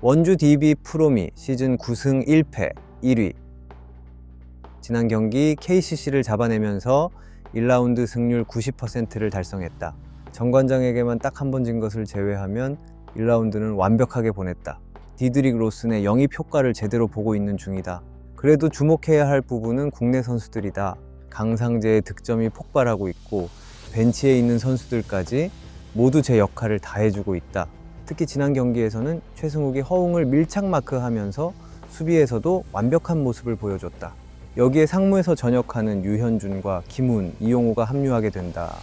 원주 DB 프로미 시즌 9승 1패 1위. 지난 경기 KCC를 잡아내면서 1라운드 승률 90%를 달성했다. 정관장에게만 딱 한 번 진 것을 제외하면 1라운드는 완벽하게 보냈다. 디드릭 로슨의 영입 효과를 제대로 보고 있는 중이다. 그래도 주목해야 할 부분은 국내 선수들이다. 강상재의 득점이 폭발하고 있고 벤치에 있는 선수들까지 모두 제 역할을 다 해주고 있다. 특히 지난 경기에서는 최승욱이 허웅을 밀착 마크하면서 수비에서도 완벽한 모습을 보여줬다. 여기에 상무에서 전역하는 유현준과 김훈, 이용호가 합류하게 된다.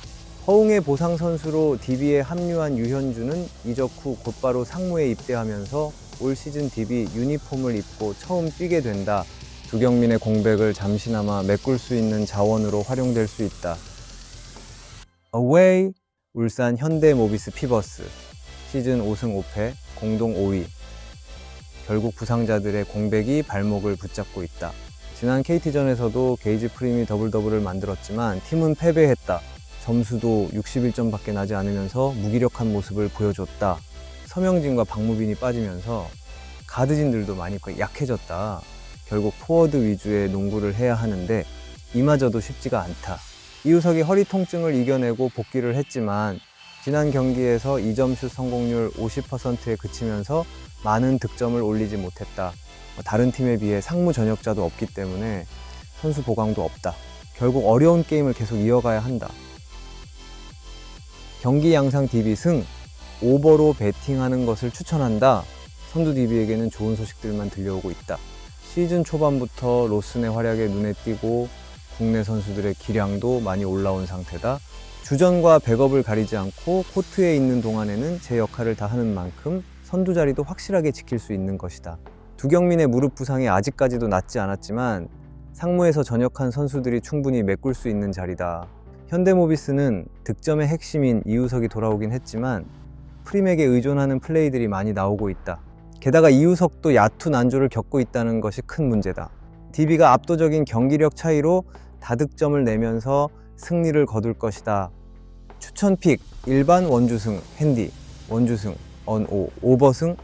허웅의 보상 선수로 DB에 합류한 유현준은 이적 후 곧바로 상무에 입대하면서 올 시즌 DB 유니폼을 입고 처음 뛰게 된다. 두경민의 공백을 잠시나마 메꿀 수 있는 자원으로 활용될 수 있다. Away! 울산 현대모비스 피버스 시즌 5승 5패 공동 5위. 결국 부상자들의 공백이 발목을 붙잡고 있다. 지난 KT전에서도 게이지 프림이 더블더블을 만들었지만 팀은 패배했다. 점수도 61점밖에 나지 않으면서 무기력한 모습을 보여줬다. 서명진과 박무빈이 빠지면서 가드진들도 많이 약해졌다. 결국 포워드 위주의 농구를 해야 하는데 이마저도 쉽지가 않다. 이우석이 허리 통증을 이겨내고 복귀를 했지만 지난 경기에서 2점슛 성공률 50%에 그치면서 많은 득점을 올리지 못했다. 다른 팀에 비해 상무 전역자도 없기 때문에 선수 보강도 없다. 결국 어려운 게임을 계속 이어가야 한다. 경기 양상 DB 승, 오버로 배팅하는 것을 추천한다. 선두 DB에게는 좋은 소식들만 들려오고 있다. 시즌 초반부터 로슨의 활약에 눈에 띄고 국내 선수들의 기량도 많이 올라온 상태다. 주전과 백업을 가리지 않고 코트에 있는 동안에는 제 역할을 다 하는 만큼 선두 자리도 확실하게 지킬 수 있는 것이다. 두경민의 무릎 부상이 아직까지도 낫지 않았지만 상무에서 전역한 선수들이 충분히 메꿀 수 있는 자리다. 현대모비스는 득점의 핵심인 이우석이 돌아오긴 했지만 프림에게 의존하는 플레이들이 많이 나오고 있다. 게다가 이우석도 야투 난조를 겪고 있다는 것이 큰 문제다. DB가 압도적인 경기력 차이로 다득점을 내면서 승리를 거둘 것이다. 추천 픽 일반 원주승 핸디, 원주승 언5, 오버승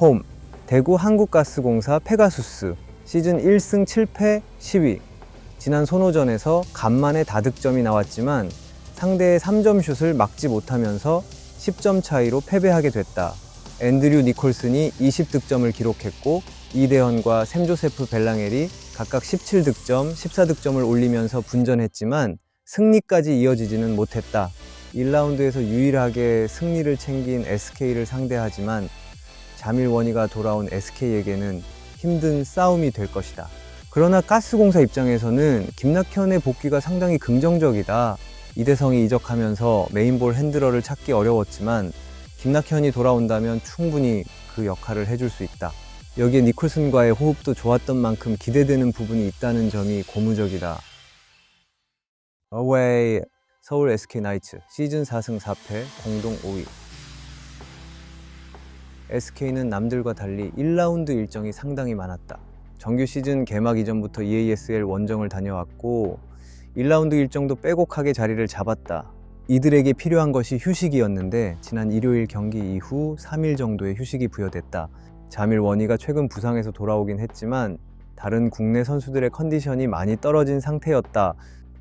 홈 대구 한국가스공사 페가수스 시즌 1승 7패 10위. 지난 손호전에서 간만에 다득점이 나왔지만 상대의 3점 슛을 막지 못하면서 10점 차이로 패배하게 됐다. 앤드류 니콜슨이 20득점을 기록했고 이대현과 샘조세프 벨랑엘이 각각 17득점, 14득점을 올리면서 분전했지만 승리까지 이어지지는 못했다. 1라운드에서 유일하게 승리를 챙긴 SK를 상대하지만 자밀원이가 돌아온 SK에게는 힘든 싸움이 될 것이다. 그러나 가스공사 입장에서는 김낙현의 복귀가 상당히 긍정적이다. 이대성이 이적하면서 메인볼 핸들러를 찾기 어려웠지만 김낙현이 돌아온다면 충분히 그 역할을 해줄 수 있다. 여기에 니콜슨과의 호흡도 좋았던 만큼 기대되는 부분이 있다는 점이 고무적이다. Away 서울 SK나이츠 시즌 4승 4패 공동 5위. SK는 남들과 달리 1라운드 일정이 상당히 많았다. 정규 시즌 개막 이전부터 EASL 원정을 다녀왔고 1라운드 일정도 빼곡하게 자리를 잡았다. 이들에게 필요한 것이 휴식이었는데 지난 일요일 경기 이후 3일 정도의 휴식이 부여됐다. 자밀원이가 최근 부상에서 돌아오긴 했지만 다른 국내 선수들의 컨디션이 많이 떨어진 상태였다.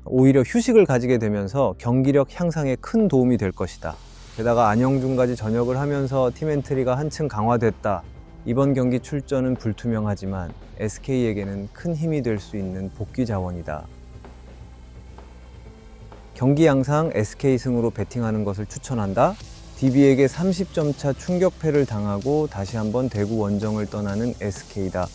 오히려 휴식을 가지게 되면서 경기력 향상에 큰 도움이 될 것이다. 게다가 안영준까지 전역을 하면서 팀 엔트리가 한층 강화됐다. 이번 경기 출전은 불투명하지만 SK에게는 큰 힘이 될 수 있는 복귀 자원이다. 경기 양상 SK 승으로 배팅하는 것을 추천한다. DB에게 30점 차 충격패를 당하고 다시 한번 대구 원정을 떠나는 SK다.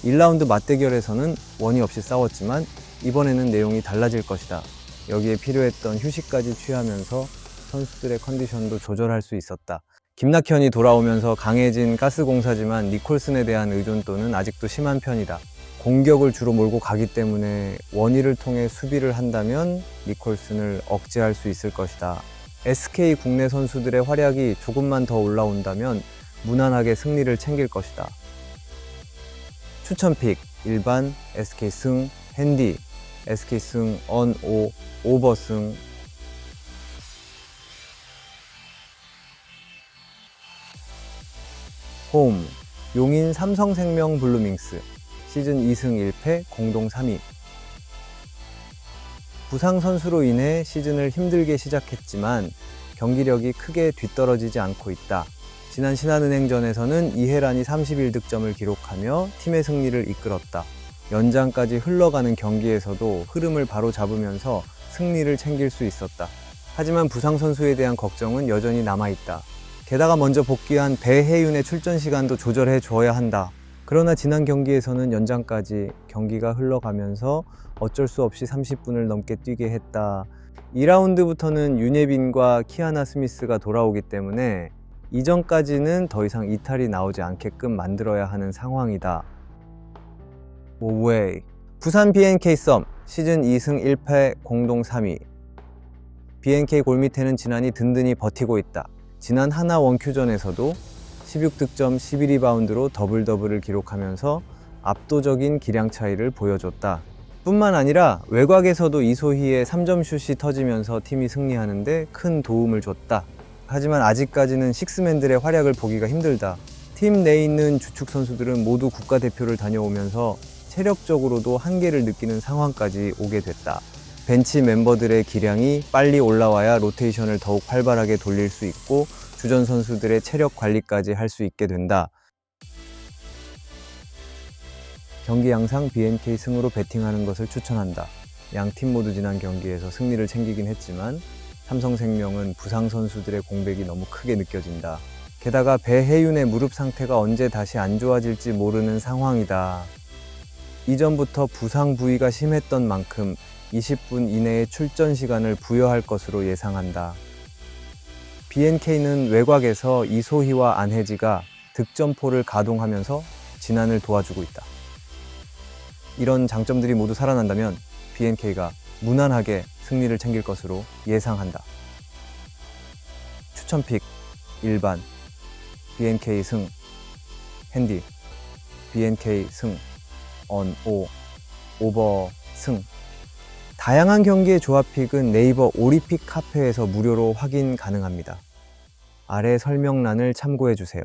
1라운드 맞대결에서는 원이 없이 싸웠지만 이번에는 내용이 달라질 것이다. 여기에 필요했던 휴식까지 취하면서 선수들의 컨디션도 조절할 수 있었다. 김낙현이 돌아오면서 강해진 가스공사지만 니콜슨에 대한 의존도는 아직도 심한 편이다. 공격을 주로 몰고 가기 때문에 원희를 통해 수비를 한다면 니콜슨을 억제할 수 있을 것이다. SK 국내 선수들의 활약이 조금만 더 올라온다면 무난하게 승리를 챙길 것이다. 추천픽 일반 SK 승 핸디, SK 승 언5, 오버승 홈, 용인 삼성생명 블루밍스, 시즌 2승 1패 공동 3위. 부상 선수로 인해 시즌을 힘들게 시작했지만 경기력이 크게 뒤떨어지지 않고 있다. 지난 신한은행전에서는 이해란이 31득점을 기록하며 팀의 승리를 이끌었다. 연장까지 흘러가는 경기에서도 흐름을 바로 잡으면서 승리를 챙길 수 있었다. 하지만 부상 선수에 대한 걱정은 여전히 남아있다. 게다가 먼저 복귀한 배혜윤의 출전 시간도 조절해 줘야 한다. 그러나 지난 경기에서는 연장까지 경기가 흘러가면서 어쩔 수 없이 30분을 넘게 뛰게 했다. 2라운드부터는 윤예빈과 키아나 스미스가 돌아오기 때문에 이전까지는 더 이상 이탈이 나오지 않게끔 만들어야 하는 상황이다. 오웨이. 부산 BNK 썸 시즌 2승 1패 공동 3위. BNK 골밑에는 진한이 든든히 버티고 있다. 지난 하나 원큐전에서도 16득점 11리바운드로 더블더블을 기록하면서 압도적인 기량 차이를 보여줬다. 뿐만 아니라 외곽에서도 이소희의 3점 슛이 터지면서 팀이 승리하는데 큰 도움을 줬다. 하지만 아직까지는 식스맨들의 활약을 보기가 힘들다. 팀 내에 있는 주축 선수들은 모두 국가대표를 다녀오면서 체력적으로도 한계를 느끼는 상황까지 오게 됐다. 벤치 멤버들의 기량이 빨리 올라와야 로테이션을 더욱 활발하게 돌릴 수 있고 주전 선수들의 체력 관리까지 할 수 있게 된다. 경기 양상 BNK 승으로 베팅하는 것을 추천한다. 양 팀 모두 지난 경기에서 승리를 챙기긴 했지만 삼성생명은 부상 선수들의 공백이 너무 크게 느껴진다. 게다가 배혜윤의 무릎 상태가 언제 다시 안 좋아질지 모르는 상황이다. 이전부터 부상 부위가 심했던 만큼 20분 이내의 출전 시간을 부여할 것으로 예상한다. BNK는 외곽에서 이소희와 안혜지가 득점포를 가동하면서 진한을 도와주고 있다. 이런 장점들이 모두 살아난다면 BNK가 무난하게 승리를 챙길 것으로 예상한다. 추천픽 1반 BNK 승 핸디 BNK 승 언5 오버 승. 다양한 경기의 조합픽은 네이버 오리픽 카페에서 무료로 확인 가능합니다. 아래 설명란을 참고해 주세요.